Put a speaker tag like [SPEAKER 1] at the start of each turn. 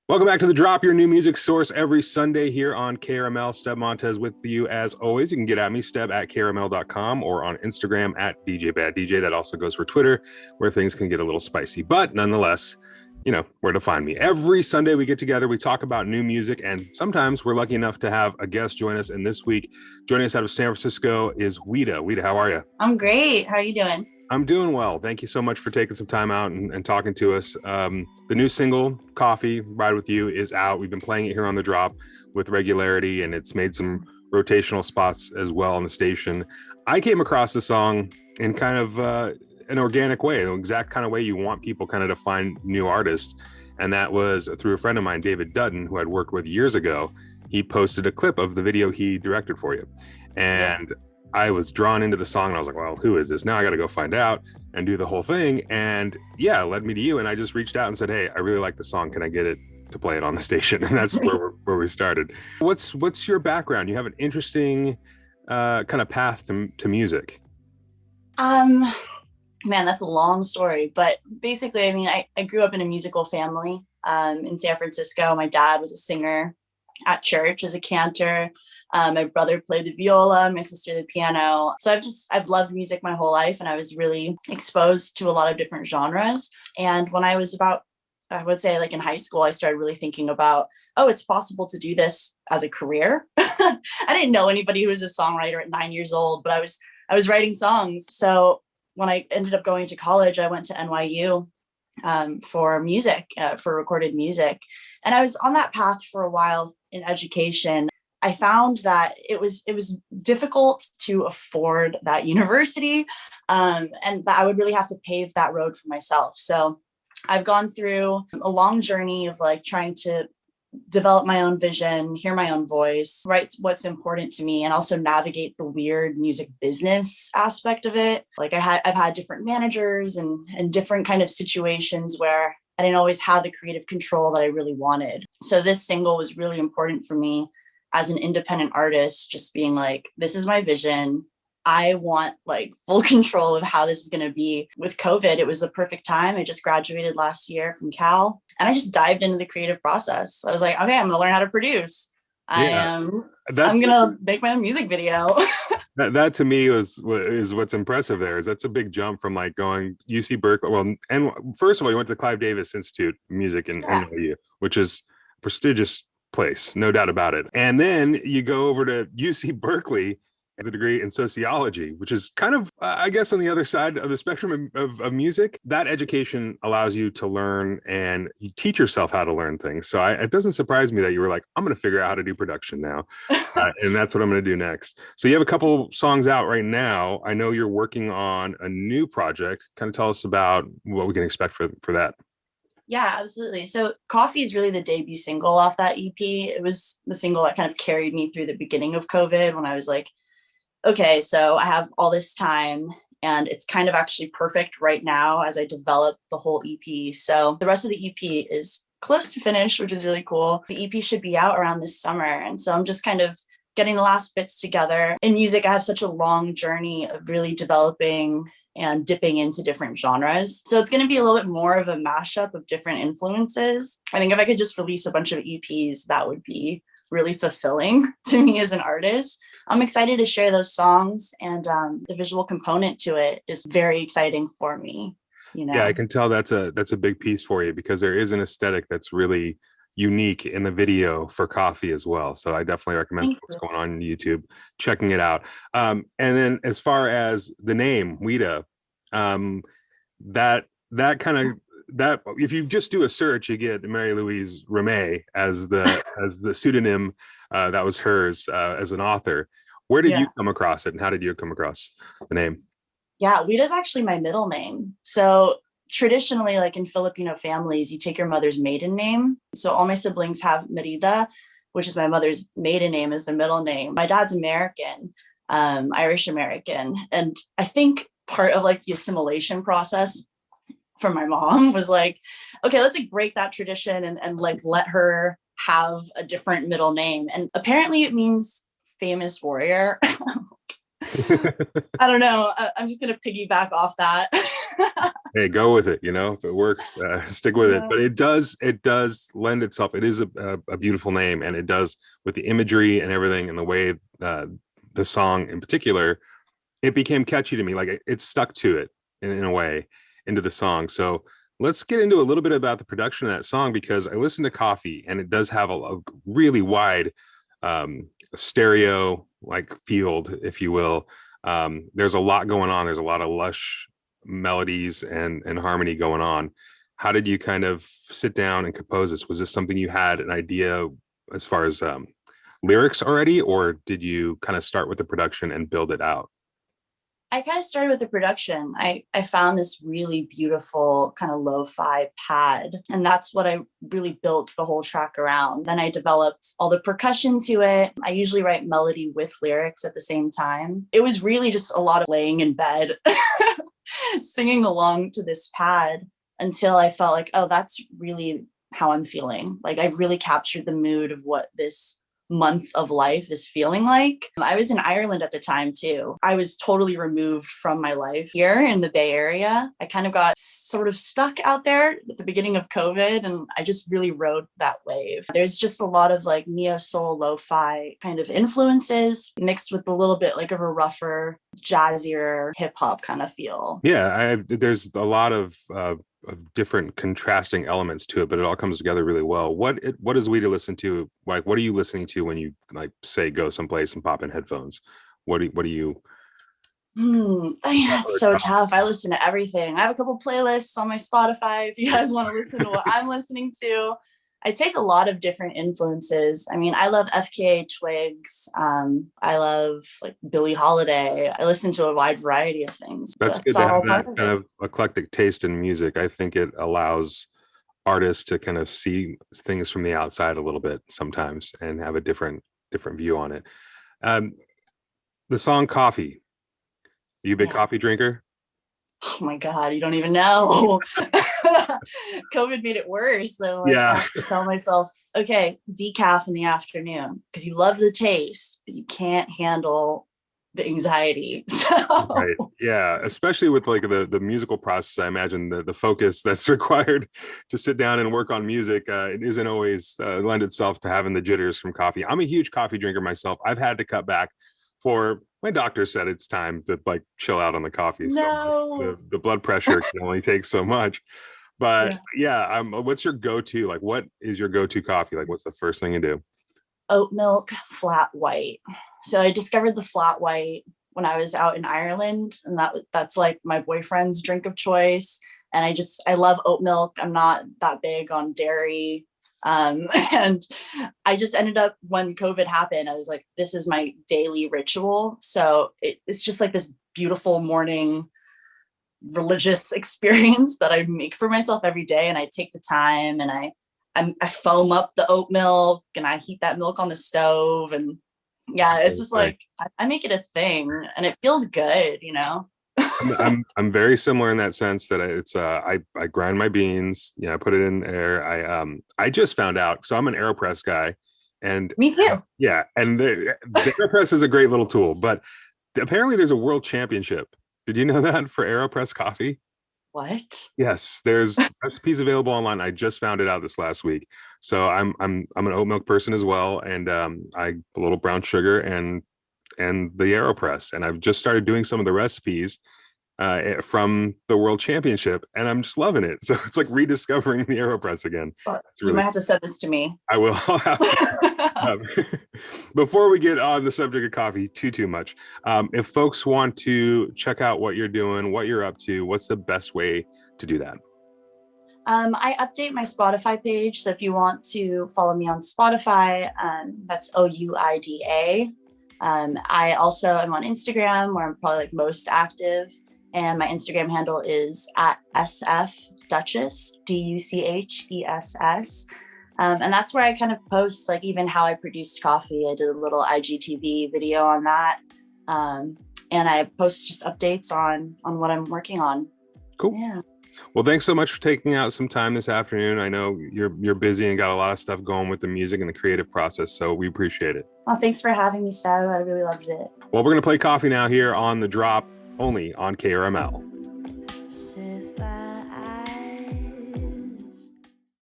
[SPEAKER 1] Welcome back to The Drop, your new music source every Sunday here on KRML. Steb Montez with you as always. You can get at me, Steb at KRML.com, or on Instagram at DJBadDJ. That also goes for Twitter, where things can get a little spicy. But nonetheless, you know where to find me. Every Sunday we get together, we talk about new music, and sometimes we're lucky enough to have a guest join us. And this week, joining us out of San Francisco is Ouida. Ouida, how are you?
[SPEAKER 2] I'm great. How are you doing?
[SPEAKER 1] I'm doing well. Thank you so much for taking some time out and talking to us. The new single, Coffee, Ride With You, is out. We've been playing it here on The Drop with regularity, and it's made some rotational spots as well on the station. I came across the song in kind of an organic way, the exact kind of way you want people kind of to find new artists. And that was through a friend of mine, David Dutton, who I'd worked with years ago. He posted a clip of the video he directed for you. And I was drawn into the song and I was like, well, who is this? Now I got to go find out and do the whole thing. And yeah, it led me to you. And I just reached out and said, hey, I really like the song. Can I get it to play it on the station? And that's where we started. What's your background? You have an interesting kind of path to music.
[SPEAKER 2] Man, that's a long story. But basically, I mean, I grew up in a musical family in San Francisco. My dad was a singer at church as a cantor. My brother played the viola, my sister the piano. So I've loved music my whole life, and I was really exposed to a lot of different genres. And when I was about, I would say like in high school, I started really thinking about, oh, it's possible to do this as a career. I didn't know anybody who was a songwriter at 9 years old, but I was writing songs. So when I ended up going to college, I went to NYU for music, for recorded music. And I was on that path for a while in education. I found that it was difficult to afford that university, and that I would really have to pave that road for myself. So I've gone through a long journey of like trying to develop my own vision, hear my own voice, write what's important to me, and also navigate the weird music business aspect of it. Like I've had different managers and different kind of situations where I didn't always have the creative control that I really wanted. So this single was really important for me as an independent artist, just being like, this is my vision. I want like full control of how this is going to be. With COVID, it was the perfect time. I just graduated last year from Cal, and I just dived into the creative process. I was like, okay, I'm going to learn how to produce. I'm going to make my own music video.
[SPEAKER 1] that to me is what's impressive there. Is that's a big jump from like going UC Berkeley. Well, and first of all, you went to the Clive Davis Institute of Music in NYU, which is a prestigious place, no doubt about it. And then you go over to UC Berkeley, the degree in sociology, which is kind of, I guess, on the other side of the spectrum of music. That education allows you to learn, and you teach yourself how to learn things. So it doesn't surprise me that you were like, I'm going to figure out how to do production now. And that's what I'm going to do next. So you have a couple songs out right now. I know you're working on a new project. Kind of tell us about what we can expect for that.
[SPEAKER 2] Yeah, absolutely. So Coffee is really the debut single off that EP. It was the single that kind of carried me through the beginning of COVID, when I was like, okay, so I have all this time and it's kind of actually perfect right now as I develop the whole EP. So the rest of the EP is close to finish, which is really cool. The EP should be out around this summer. And so I'm just kind of getting the last bits together. In music, I have such a long journey of really developing and dipping into different genres. So it's going to be a little bit more of a mashup of different influences. I think if I could just release a bunch of EPs, that would be really fulfilling to me as an artist. I'm excited to share those songs, and the visual component to it is very exciting for me. You know? Yeah,
[SPEAKER 1] I can tell that's a big piece for you, because there is an aesthetic that's really unique in the video for Coffee as well. So I definitely recommend what's going on YouTube, checking it out. And then as far as the name Ouida, that kind of, that if you just do a search, you get Mary Louise Ramey as the pseudonym that was hers as an author. Where did you come across it, and how did you come across the name?
[SPEAKER 2] Yeah, Ouida is actually my middle name. So traditionally, like in Filipino families, you take your mother's maiden name. So all my siblings have Merida, which is my mother's maiden name, as their middle name. My dad's American, Irish American, and I think part of like the assimilation process from my mom was like, okay, let's like break that tradition and like let her have a different middle name. And apparently it means famous warrior. I don't know. I'm just going to piggyback off that.
[SPEAKER 1] Hey, go with it. If it works, stick with it.
[SPEAKER 2] Yeah.
[SPEAKER 1] But it does lend itself. It is a beautiful name, and it does with the imagery and everything, and the way the song in particular, it became catchy to me. Like it stuck to it in a way into the song. So let's get into a little bit about the production of that song, because I listened to Coffee, and it does have a really wide stereo like field, if you will. There's a lot going on. There's a lot of lush melodies and harmony going on. How did you kind of sit down and compose this? Was this something you had an idea as far as lyrics already, or did you kind of start with the production and build it out?
[SPEAKER 2] I kind of started with the production. I found this really beautiful kind of lo-fi pad, and that's what I really built the whole track around. Then I developed all the percussion to it. I usually write melody with lyrics at the same time. It was really just a lot of laying in bed, singing along to this pad until I felt like, oh, that's really how I'm feeling. Like I've really captured the mood of what this month of life is feeling like. I was in Ireland at the time too. I was totally removed from my life here in the Bay Area. I kind of got sort of stuck out there at the beginning of COVID, and I just really rode that wave. There's just a lot of like neo soul, lo-fi kind of influences mixed with a little bit like of a rougher, jazzier hip hop kind of feel.
[SPEAKER 1] Yeah, there's a lot of different contrasting elements to it, but it all comes together really well. What does Ouida listen to? Like, what are you listening to when you like say go someplace and pop in headphones? What do you?
[SPEAKER 2] I mean, that's so tough. I listen to everything. I have a couple playlists on my Spotify if you guys want to listen to what I'm listening to. I take a lot of different influences. I mean, I love FKA Twigs. I love like Billie Holiday. I listen to a wide variety of things.
[SPEAKER 1] That's good to have that kind of eclectic taste in music. I think it allows artists to kind of see things from the outside a little bit sometimes and have a different view on it. Um, the song "Coffee." Are you a big coffee drinker?
[SPEAKER 2] Oh my God, you don't even know. COVID made it worse. So like, I have to tell myself, okay, decaf in the afternoon because you love the taste, but you can't handle the anxiety. So.
[SPEAKER 1] Right. Yeah. Especially with like the musical process, I imagine the focus that's required to sit down and work on music, it isn't always lend itself to having the jitters from coffee. I'm a huge coffee drinker myself. I've had to cut back for my doctor said it's time to like chill out on the coffee.
[SPEAKER 2] No.
[SPEAKER 1] So the blood pressure can only take so much. But yeah, what's your go-to? Like, what is your go-to coffee? Like, what's the first thing you do?
[SPEAKER 2] Oat milk, flat white. So I discovered the flat white when I was out in Ireland, and that's like my boyfriend's drink of choice. And I love oat milk. I'm not that big on dairy. And I just ended up, when COVID happened, I was like, this is my daily ritual. So it's just like this beautiful morning religious experience that I make for myself every day. And I take the time and I foam up the oat milk and I heat that milk on the stove. And yeah, it's just like, I make it a thing and it feels good,
[SPEAKER 1] I'm very similar in that sense that I grind my beans, I put it in there. I just found out, so I'm an AeroPress guy, and
[SPEAKER 2] me too.
[SPEAKER 1] Yeah, and the AeroPress is a great little tool, but apparently there's a world championship. Did you know that for AeroPress coffee?
[SPEAKER 2] What?
[SPEAKER 1] Yes, there's recipes available online. I just found it out this last week. So I'm an oat milk person as well, and I a little brown sugar and the AeroPress, and I've just started doing some of the recipes from the World Championship, and I'm just loving it. So it's like rediscovering the AeroPress again.
[SPEAKER 2] Well, you might have to send this to me.
[SPEAKER 1] I will. Before we get on the subject of coffee too much, if folks want to check out what you're doing, what you're up to, what's the best way to do that?
[SPEAKER 2] I update my Spotify page. So if you want to follow me on Spotify, that's Ouida. I also am on Instagram, where I'm probably like most active. And my Instagram handle is at sfduchess, DUCHESS. And that's where I kind of post like even how I produced coffee. I did a little IGTV video on that. And I post just updates on what I'm working on.
[SPEAKER 1] Cool.
[SPEAKER 2] Yeah.
[SPEAKER 1] Well, thanks so much for taking out some time this afternoon. I know you're busy and got a lot of stuff going with the music and the creative process, so we appreciate it.
[SPEAKER 2] Well, thanks for having me, Steb. I really loved it.
[SPEAKER 1] Well, we're going to play Coffee now here on The Drop, only on KRML.
[SPEAKER 3] fire.